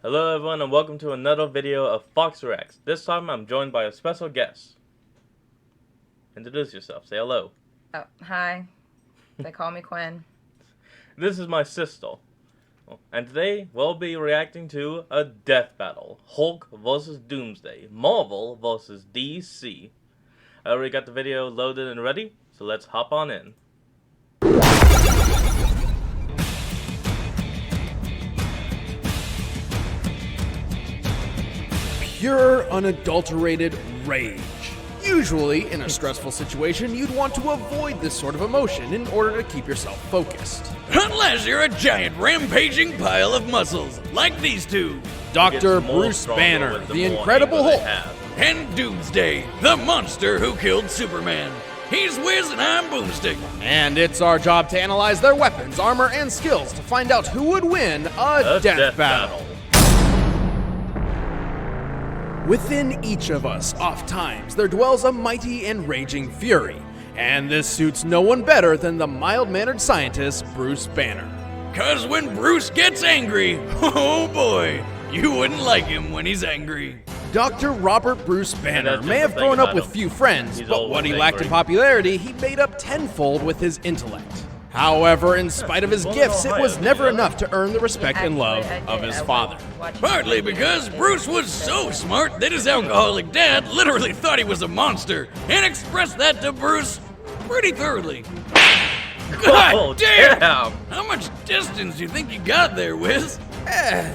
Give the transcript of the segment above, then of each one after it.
Hello everyone and welcome to another video of Fox Reacts. This time I'm joined by a special guest. Introduce yourself, say hello. Oh, hi. They call me Quinn. This is my sister. And today we'll be reacting to a death battle. Hulk vs. Doomsday. Marvel vs. DC. I already got the video loaded and ready, so let's hop on in. Pure, unadulterated rage. Usually, in a stressful situation, you'd want to avoid this sort of emotion in order to keep yourself focused. Unless you're a giant rampaging pile of muscles, like these two. Dr. Bruce Banner, the Incredible Hulk. And Doomsday, the monster who killed Superman. He's Wiz and I'm Boomstick. And it's our job to analyze their weapons, armor, and skills to find out who would win a death battle. Within each of us, oft times, there dwells a mighty and raging fury. And this suits no one better than the mild-mannered scientist, Bruce Banner. 'Cause when Bruce gets angry, oh boy, you wouldn't like him when he's angry. Dr. Robert Bruce Banner may have grown up with few friends, but what he lacked in popularity, he made up tenfold with his intellect. However, in spite of his gifts, it was never enough to earn the respect and love of his father. Partly because Bruce was so smart that his alcoholic dad literally thought he was a monster and expressed that to Bruce pretty thoroughly. God damn! How much distance do you think you got there, Wiz?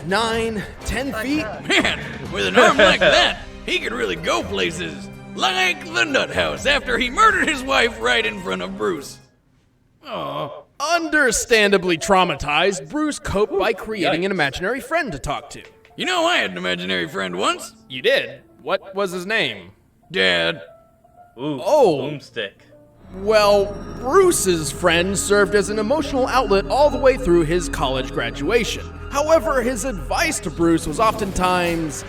9, 10 feet. Man, with an arm like that, he could really go places. Like the nut house after he murdered his wife right in front of Bruce. Aww. Understandably traumatized, Bruce coped by creating an imaginary friend to talk to. You know, I had an imaginary friend once. You did? What was his name? Dad. Ooh, oh. Boomstick. Well, Bruce's friend served as an emotional outlet all the way through his college graduation. However, his advice to Bruce was oftentimes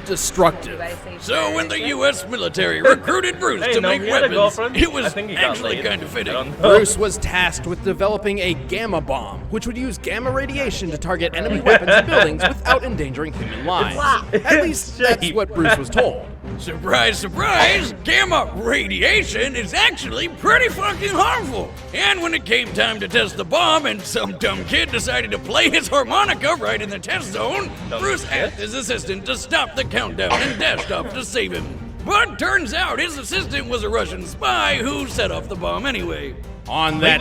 destructive. So when the U.S. military recruited Bruce to make weapons, it was actually kind of fitting. Bruce was tasked with developing a gamma bomb, which would use gamma radiation to target enemy weapons and buildings without endangering human lives. At least that's what Bruce was told. Surprise, surprise! Gamma radiation is actually pretty fucking harmful. And when it came time to test the bomb and some dumb kid decided to play his harmonica right in the test zone, Bruce asked his assistant to stop the countdown and dashed off to save him. But turns out his assistant was a Russian spy who set off the bomb anyway. On that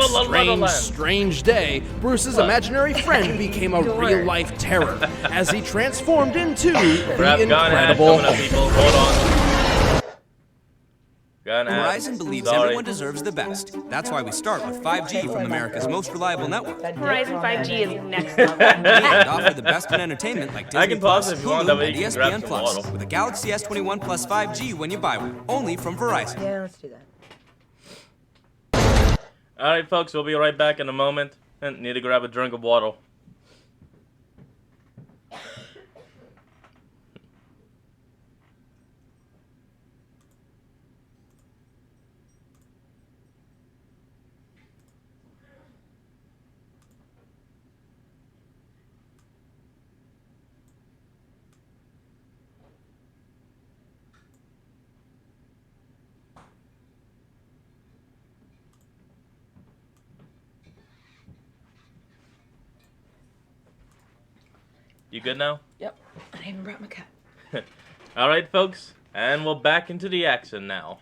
strange day, Bruce's imaginary friend became a real-life terror as he transformed into the Incredible Hulk. Verizon believes everyone deserves the best. That's why we start with 5G from America's most reliable network. Verizon 5G is next level. And offer the best in entertainment like Disney Plus, Hulu, and ESPN Plus with a Galaxy S21 Plus 5G when you buy one. Only from Verizon. Yeah, let's do that. Alright folks, we'll be right back in a moment. And need to grab a drink of water. You good now? Yep. I even brought my cat. Alright folks, and we're back into the action now.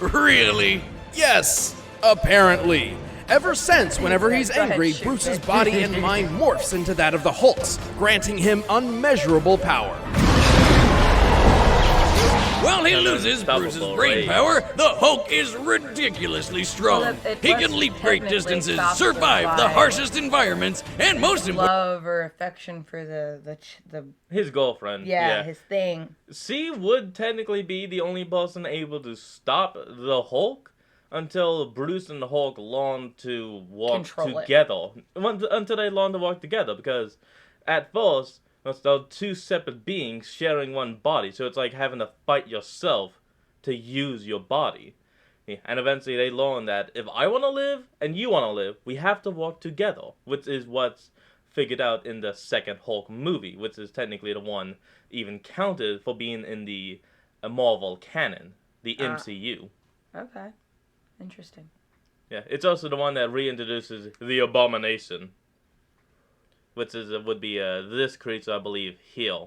Really? Yes, apparently. Ever since, whenever he's angry, Bruce's body and mind morphs into that of the Hulk's, granting him unmeasurable power. While he loses Bruce's brain power, the Hulk is ridiculously strong. He can leap great distances, survive the harshest environments, and most importantly, love or affection for his girlfriend. Yeah, his thing. She would technically be the only person able to stop the Hulk until Bruce and the Hulk learn to walk together. Until they learn to walk together, because at first, they're two separate beings sharing one body, so it's like having to fight yourself to use your body. Yeah, and eventually they learn that if I want to live and you want to live, we have to work together, which is what's figured out in the second Hulk movie, which is technically the one even counted for being in the Marvel canon, the MCU. Okay. Interesting. Yeah, it's also the one that reintroduces the Abomination, which would be this creature, I believe, here.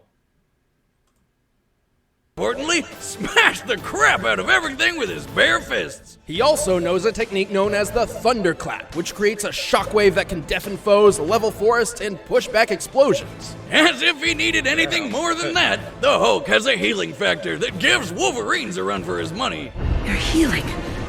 Importantly, smash the crap out of everything with his bare fists. He also knows a technique known as the thunderclap, which creates a shockwave that can deafen foes, level forests, and push back explosions. As if he needed anything more than that, the Hulk has a healing factor that gives Wolverines a run for his money. You're healing.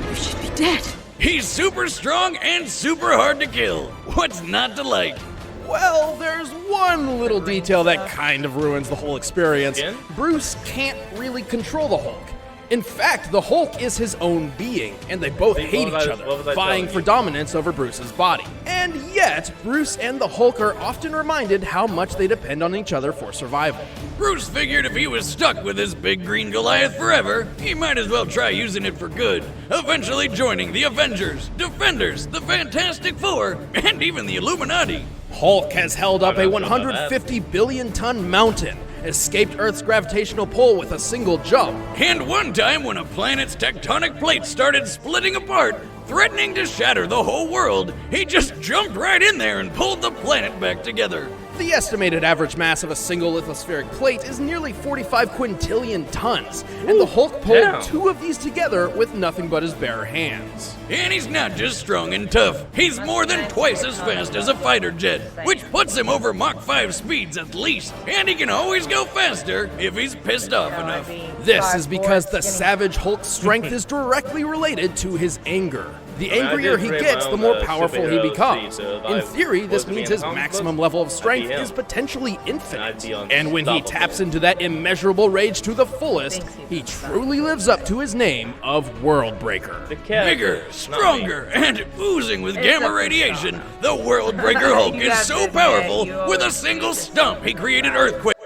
You should be dead. He's super strong and super hard to kill. What's not to like? Well, there's one little detail that kind of ruins the whole experience. Again? Bruce can't really control the Hulk. In fact, the Hulk is his own being, and they both hate each other, vying for dominance over Bruce's body. And yet, Bruce and the Hulk are often reminded how much they depend on each other for survival. Bruce figured if he was stuck with his big green Goliath forever, he might as well try using it for good, eventually joining the Avengers, Defenders, the Fantastic Four, and even the Illuminati. Hulk has held up a 150 billion ton mountain, escaped Earth's gravitational pull with a single jump. And one time when a planet's tectonic plates started splitting apart, threatening to shatter the whole world, he just jumped right in there and pulled the planet back together. The estimated average mass of a single lithospheric plate is nearly 45 quintillion tons, and the Hulk pulled two of these together with nothing but his bare hands. And he's not just strong and tough, he's more than twice as fast as a fighter jet, which puts him over Mach 5 speeds at least, and he can always go faster if he's pissed off enough. This is because the Savage Hulk's strength is directly related to his anger. The angrier he gets, the more powerful he becomes. In theory, this means his maximum level of strength is potentially infinite. And when he taps into that immeasurable rage to the fullest, he truly lives up to his name of Worldbreaker. Bigger, stronger, and oozing with gamma radiation, the Worldbreaker Hulk is so powerful, with a single stomp he created Earthquake.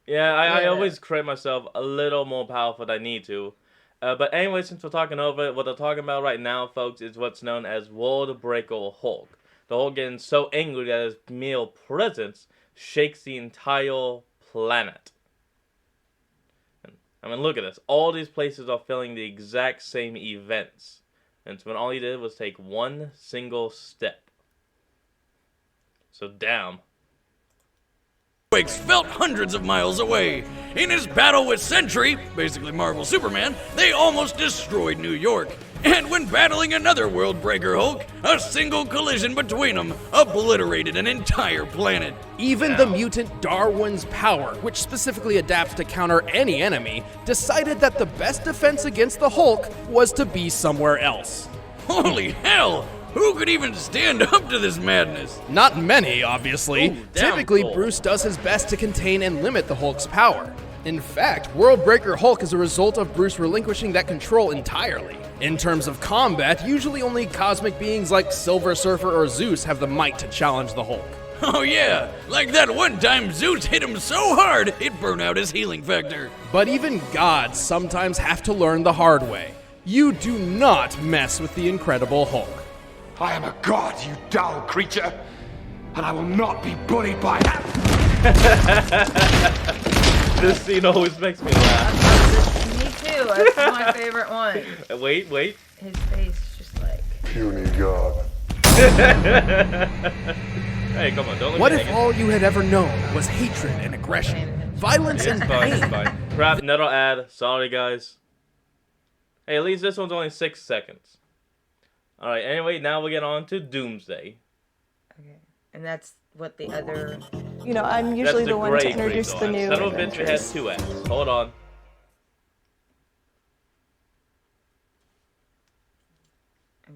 Yeah, I always create myself a little more powerful than I need to. But anyway, since we're talking over it, what they're talking about right now, folks, is what's known as Worldbreaker Hulk. The Hulk getting so angry that his mere presence shakes the entire planet. I mean, look at this. All these places are feeling the exact same events. And so when all he did was take one single step. So damn. Quakes felt hundreds of miles away. In his battle with Sentry, basically Marvel Superman, they almost destroyed New York. And when battling another Worldbreaker Hulk, a single collision between them obliterated an entire planet. Even the mutant Darwin's power, which specifically adapts to counter any enemy, decided that the best defense against the Hulk was to be somewhere else. Holy hell! Who could even stand up to this madness? Not many, obviously. Ooh, Typically, cool. Bruce does his best to contain and limit the Hulk's power. In fact, Worldbreaker Hulk is a result of Bruce relinquishing that control entirely. In terms of combat, usually only cosmic beings like Silver Surfer or Zeus have the might to challenge the Hulk. Oh yeah, like that one time Zeus hit him so hard, it burned out his healing factor. But even gods sometimes have to learn the hard way. You do not mess with the Incredible Hulk. I am a god, you dull creature, and I will not be bullied by that. This scene always makes me laugh. Me too. That's my favorite one. Wait. His face just like. Puny god. Hey, come on, don't let What me if hang all you had ever known was hatred and aggression, violence and It's pain? fine. Crap, nettle ad. Sorry, guys. Hey, at least this one's only 6 seconds. Alright, anyway, now we get on to Doomsday. Okay. And that's what the other. You know, I'm That's usually the the one gray to introduce the new Son of a bitch, we had Avengers. 2 ads. Hold on.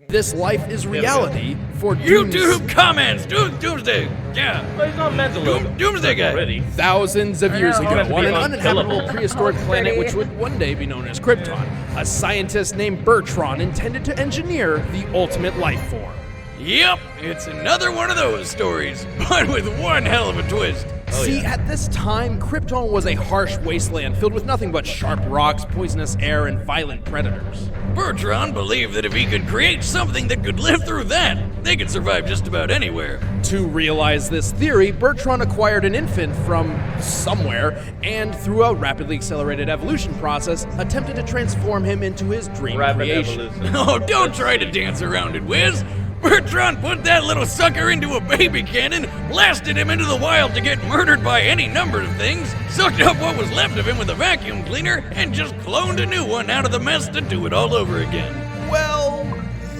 This life is reality for YouTube comments, Doomsday, yeah. But he's not meant to look Doomsday guy. pretty. Thousands of years I know. ago, Meant to on be an unkillable. uninhabitable prehistoric planet which would one day be known as Krypton, a scientist named Bertron intended to engineer the ultimate life form. Yep, it's another one of those stories, but with one hell of a twist. See, at this time, Krypton was a harsh wasteland filled with nothing but sharp rocks, poisonous air, and violent predators. Bertrand believed that if he could create something that could live through that, they could survive just about anywhere. To realize this theory, Bertrand acquired an infant from somewhere, and through a rapidly accelerated evolution process, attempted to transform him into his dream creation. Evolution. Oh, don't try to dance around it, Wiz. Bertrand put that little sucker into a baby cannon, blasted him into the wild to get murdered by any number of things, sucked up what was left of him with a vacuum cleaner, and just cloned a new one out of the mess to do it all over again. Well,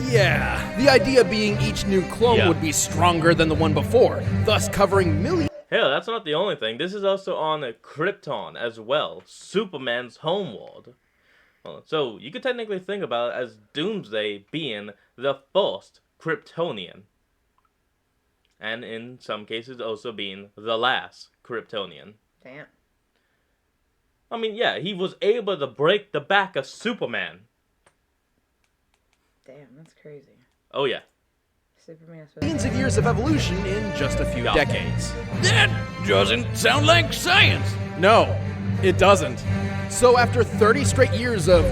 yeah. The idea being each new clone would be stronger than the one before, thus covering millions. Hell, that's not the only thing. This is also on Krypton as well, Superman's homeworld. So you could technically think about it as Doomsday being the first Kryptonian. And in some cases also being the last Kryptonian. Damn. I mean, yeah, he was able to break the back of Superman. Damn, that's crazy. Oh yeah. Superman's Millions of years of evolution in just a few decades. That doesn't sound like science. No, it doesn't. So after 30 straight years of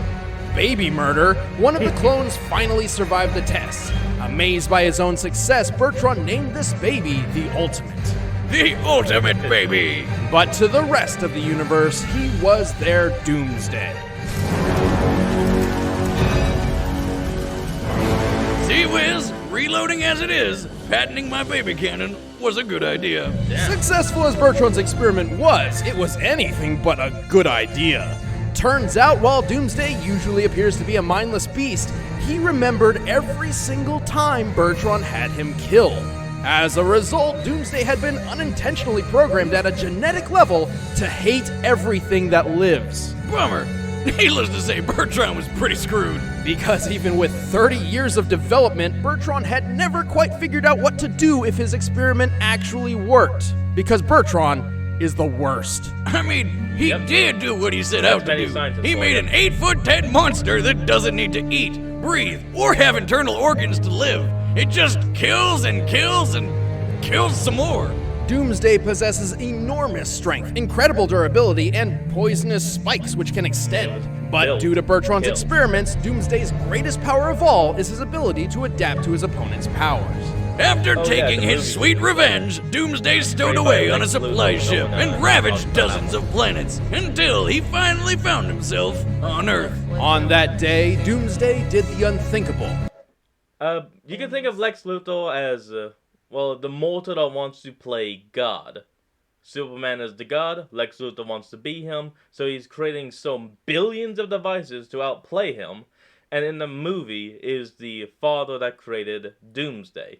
baby murder, one of the clones finally survived the test. Amazed by his own success, Bertrand named this baby the Ultimate. The ultimate baby. But to the rest of the universe, he was their Doomsday. See, Wiz, reloading as it is, patenting my baby cannon was a good idea. Successful as Bertrand's experiment was, it was anything but a good idea. Turns out, while Doomsday usually appears to be a mindless beast, he remembered every single time Bertrand had him killed. As a result, Doomsday had been unintentionally programmed at a genetic level to hate everything that lives. Bummer. Needless to say, Bertrand was pretty screwed. Because even with 30 years of development, Bertrand had never quite figured out what to do if his experiment actually worked. Because Bertrand is the worst. I mean, he did do what he set out to do. He made an 8'10" monster that doesn't need to eat, breathe, or have internal organs to live. It just kills and kills and kills some more. Doomsday possesses enormous strength, incredible durability, and poisonous spikes which can extend. But due to Bertrand's experiments, Doomsday's greatest power of all is his ability to adapt to his opponent's powers. After taking his sweet revenge, Doomsday stowed away on a supply ship and ravaged dozens of planets until he finally found himself on Earth. On that day, Doomsday did the unthinkable. You can think of Lex Luthor as, the mortal that wants to play God. Superman is the god, Lex Luthor wants to be him, so he's creating some billions of devices to outplay him, and in the movie is the father that created Doomsday.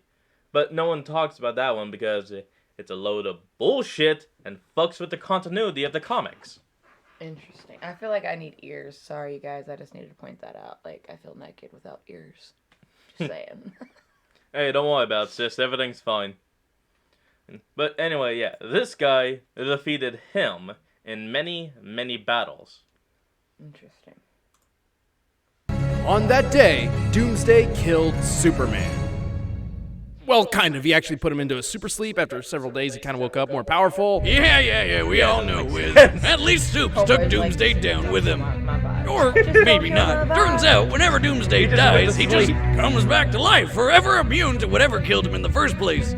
But no one talks about that one because it's a load of bullshit and fucks with the continuity of the comics. Interesting. I feel like I need ears. Sorry, you guys. I just needed to point that out. Like, I feel naked without ears. Just saying. Hey, don't worry about it, sis. Everything's fine. But anyway, yeah. This guy defeated him in many, many battles. Interesting. On that day, Doomsday killed Superman. Well, kind of. He actually put him into a super sleep. After several days, he kind of woke up more powerful. Yeah, we all know, Wiz. At least Supes took Doomsday down with him. Or maybe not. Turns out, whenever Doomsday dies, he just comes back to life, forever immune to whatever killed him in the first place.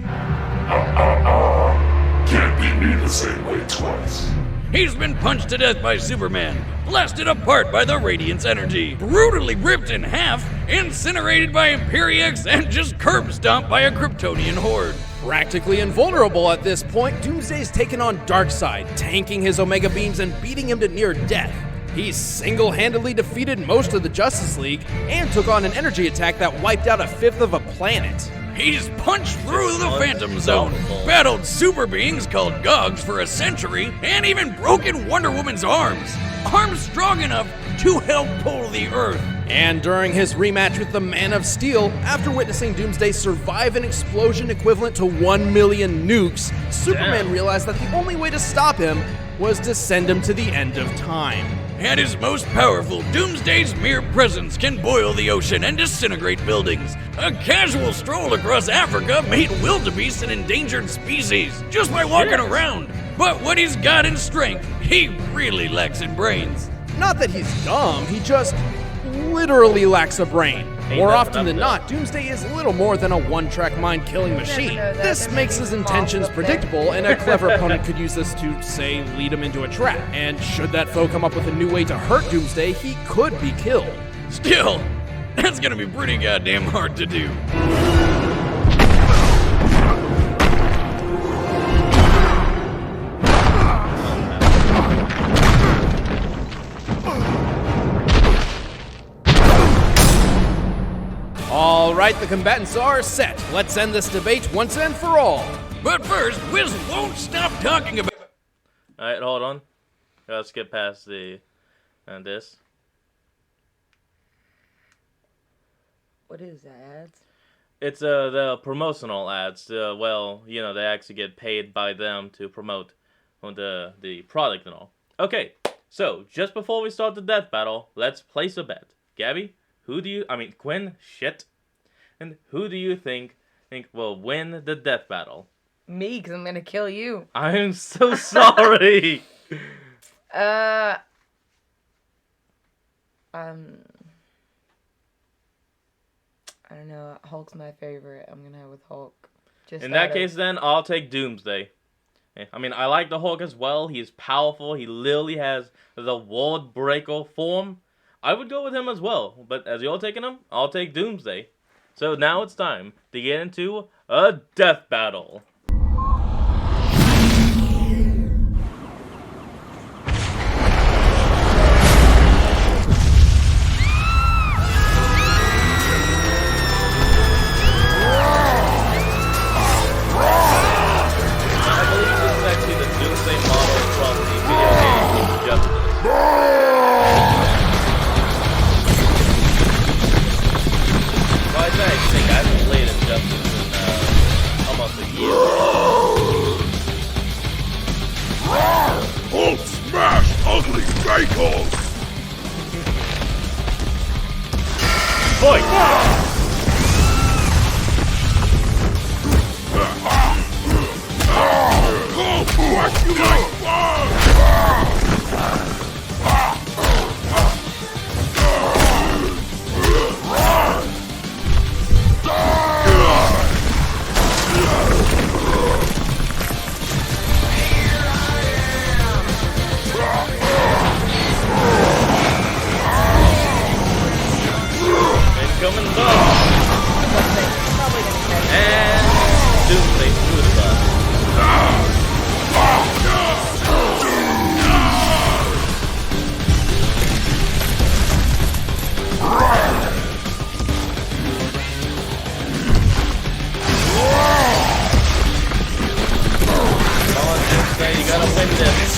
Can't beat me the same way twice. He's been punched to death by Superman, blasted apart by the Radiant's energy, brutally ripped in half, incinerated by Imperiex, and just curb stomped by a Kryptonian horde. Practically invulnerable at this point, Doomsday's taken on Darkseid, tanking his Omega beams and beating him to near death. He single-handedly defeated most of the Justice League and took on an energy attack that wiped out a fifth of a planet. He's punched through the Phantom Zone, battled super beings called Gogs for a century, and even broken Wonder Woman's arms. Arms strong enough to help pull the Earth. And during his rematch with the Man of Steel, after witnessing Doomsday survive an explosion equivalent to 1 million nukes, Superman realized that the only way to stop him was to send him to the end of time. At his most powerful, Doomsday's mere presence can boil the ocean and disintegrate buildings. A casual stroll across Africa made wildebeest an endangered species just by walking around. But what he's got in strength, he really lacks in brains. Not that he's dumb, he just literally lacks a brain. More often than not, Doomsday is little more than a one-track mind-killing machine. This makes his intentions predictable, and a clever opponent could use this to, say, lead him into a trap. And should that foe come up with a new way to hurt Doomsday, he could be killed. Still, that's gonna be pretty goddamn hard to do. All right, the combatants are set. Let's end this debate once and for all. But first, Wiz won't stop talking about... Alright, hold on. Let's get past the... this. What is that, ads? It's the promotional ads. Well, you know, they actually get paid by them to promote the product and all. Okay, so just before we start the death battle, let's place a bet. Gabby, Quinn, shit. And who do you think will win the death battle? Me, because I'm going to kill you. I'm so sorry. I don't know. Hulk's my favorite. I'm going to go with Hulk. In that case, then, I'll take Doomsday. I mean, I like the Hulk as well. He's powerful. He literally has the world breaker form. I would go with him as well. But as you're taking him, I'll take Doomsday. So now it's time to get into a death battle. Hulk smash ugly vehicles! Boy! Whack you like Coming up. And Doomsday through the bus. Come on, Doomsday, you gotta win this.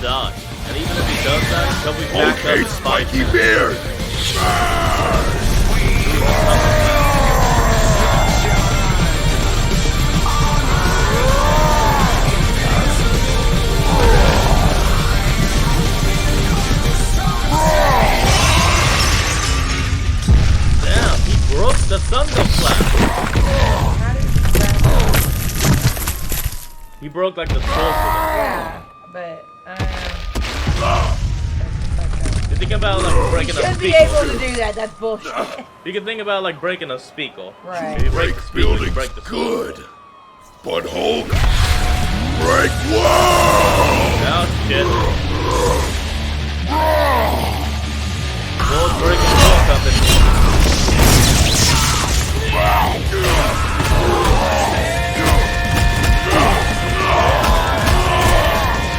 Dodge. And even if he does that, he'll be backed up in 5 minutes. Beard! Damn, he broke the thunderclap. He broke like the source of it. Yeah, but you think about like breaking a speaker. should be able to do that. That's bullshit. You can think about like breaking a speaker. Right. If you break the speaker, you Building's break the good, but Hulk, break wall! Oh shit. World breaking wall company.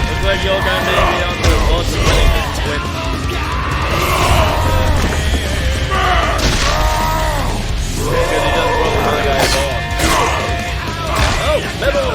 Looks like you're gonna be on the boss of winning this win. Because he just broke another guy's arm. Oh, metal!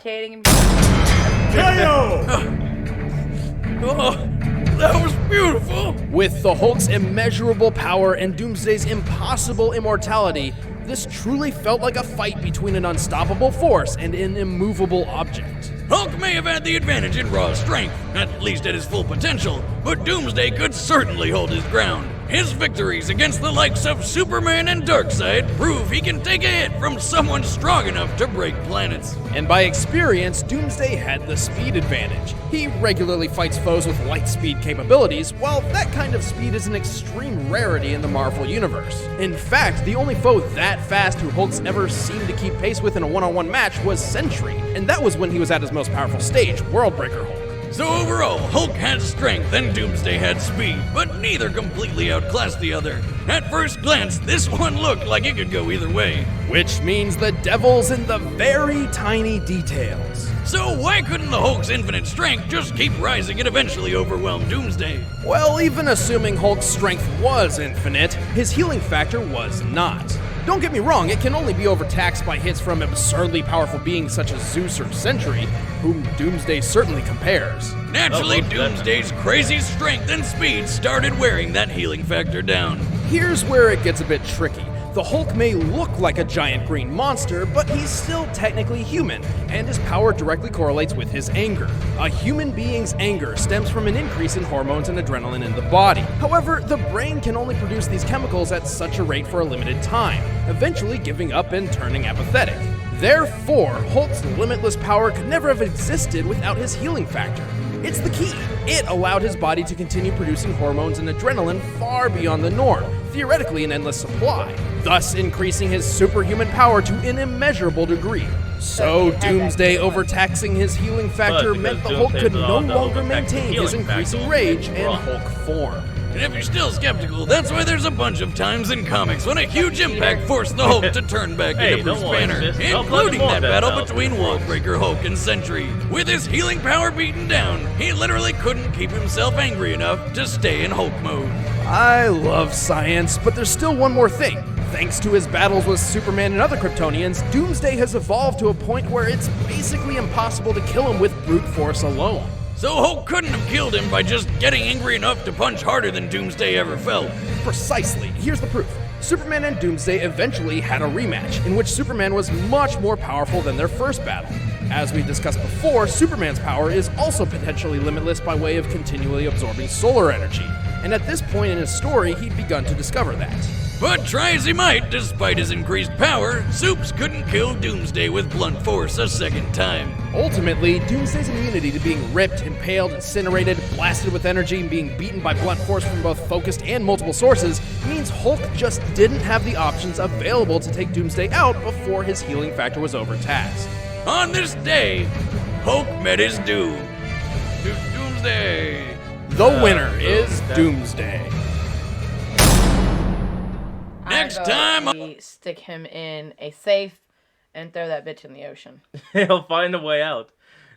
suffocating him. Oh, that was beautiful! With the Hulk's immeasurable power and Doomsday's impossible immortality, this truly felt like a fight between an unstoppable force and an immovable object. Hulk may have had the advantage in raw strength, at least at his full potential, but Doomsday could certainly hold his ground. His victories against the likes of Superman and Darkseid prove he can take a hit from someone strong enough to break planets. And by experience, Doomsday had the speed advantage. He regularly fights foes with light speed capabilities, while that kind of speed is an extreme rarity in the Marvel Universe. In fact, the only foe that fast who Hulk's ever seemed to keep pace with in a one-on-one match was Sentry, and that was when he was at his most powerful stage, Worldbreaker Hulk. So overall, Hulk had strength and Doomsday had speed, but neither completely outclassed the other. At first glance, this one looked like it could go either way. Which means the devil's in the very tiny details. So why couldn't the Hulk's infinite strength just keep rising and eventually overwhelm Doomsday? Well, even assuming Hulk's strength was infinite, his healing factor was not. Don't get me wrong, it can only be overtaxed by hits from absurdly powerful beings such as Zeus or Sentry, whom Doomsday certainly compares. Naturally, Doomsday's crazy strength and speed started wearing that healing factor down. Here's where it gets a bit tricky. The Hulk may look like a giant green monster, but he's still technically human, and his power directly correlates with his anger. A human being's anger stems from an increase in hormones and adrenaline in the body. However, the brain can only produce these chemicals at such a rate for a limited time, eventually giving up and turning apathetic. Therefore, Hulk's limitless power could never have existed without his healing factor. It's the key. It allowed his body to continue producing hormones and adrenaline far beyond the norm, theoretically an endless supply, thus increasing his superhuman power to an immeasurable degree. So Doomsday overtaxing his healing factor meant the Hulk could no longer maintain his increasing rage and Hulk form. And if you're still skeptical, that's why there's a bunch of times in comics when a huge impact forced the Hulk to turn back into Bruce Banner, including that battle between Worldbreaker Hulk and Sentry. With his healing power beaten down, he literally couldn't keep himself angry enough to stay in Hulk mode. I love science, but there's still one more thing. Thanks to his battles with Superman and other Kryptonians, Doomsday has evolved to a point where it's basically impossible to kill him with brute force alone. So Hulk couldn't have killed him by just getting angry enough to punch harder than Doomsday ever felt. Precisely. Here's the proof. Superman and Doomsday eventually had a rematch, in which Superman was much more powerful than their first battle. As we discussed before, Superman's power is also potentially limitless by way of continually absorbing solar energy, and at this point in his story, he'd begun to discover that. But try as he might, despite his increased power, Supes couldn't kill Doomsday with blunt force a second time. Ultimately, Doomsday's immunity to being ripped, impaled, incinerated, blasted with energy, and being beaten by blunt force from both focused and multiple sources means Hulk just didn't have the options available to take Doomsday out before his healing factor was overtaxed. On this day, Hulk met his doom. Doomsday. The winner is Doomsday. Next time, we stick him in a safe and throw that bitch in the ocean. He'll find a way out.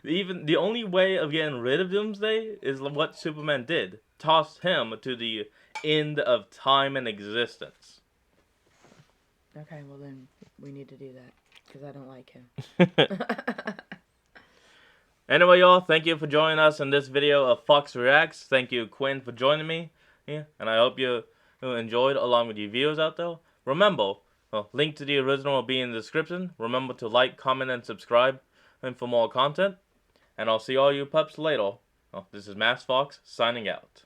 Even the only way of getting rid of Doomsday is what Superman did. Toss him to the end of time and existence. Okay, well then we need to do that because I don't like him. Anyway, y'all, thank you for joining us in this video of Fox Reacts. Thank you, Quinn, for joining me. Yeah, and I hope you enjoyed along with your viewers out there. Remember, link to the original will be in the description. Remember to like, comment, and subscribe for more content. And I'll see all you pups later. This is Mass Fox signing out.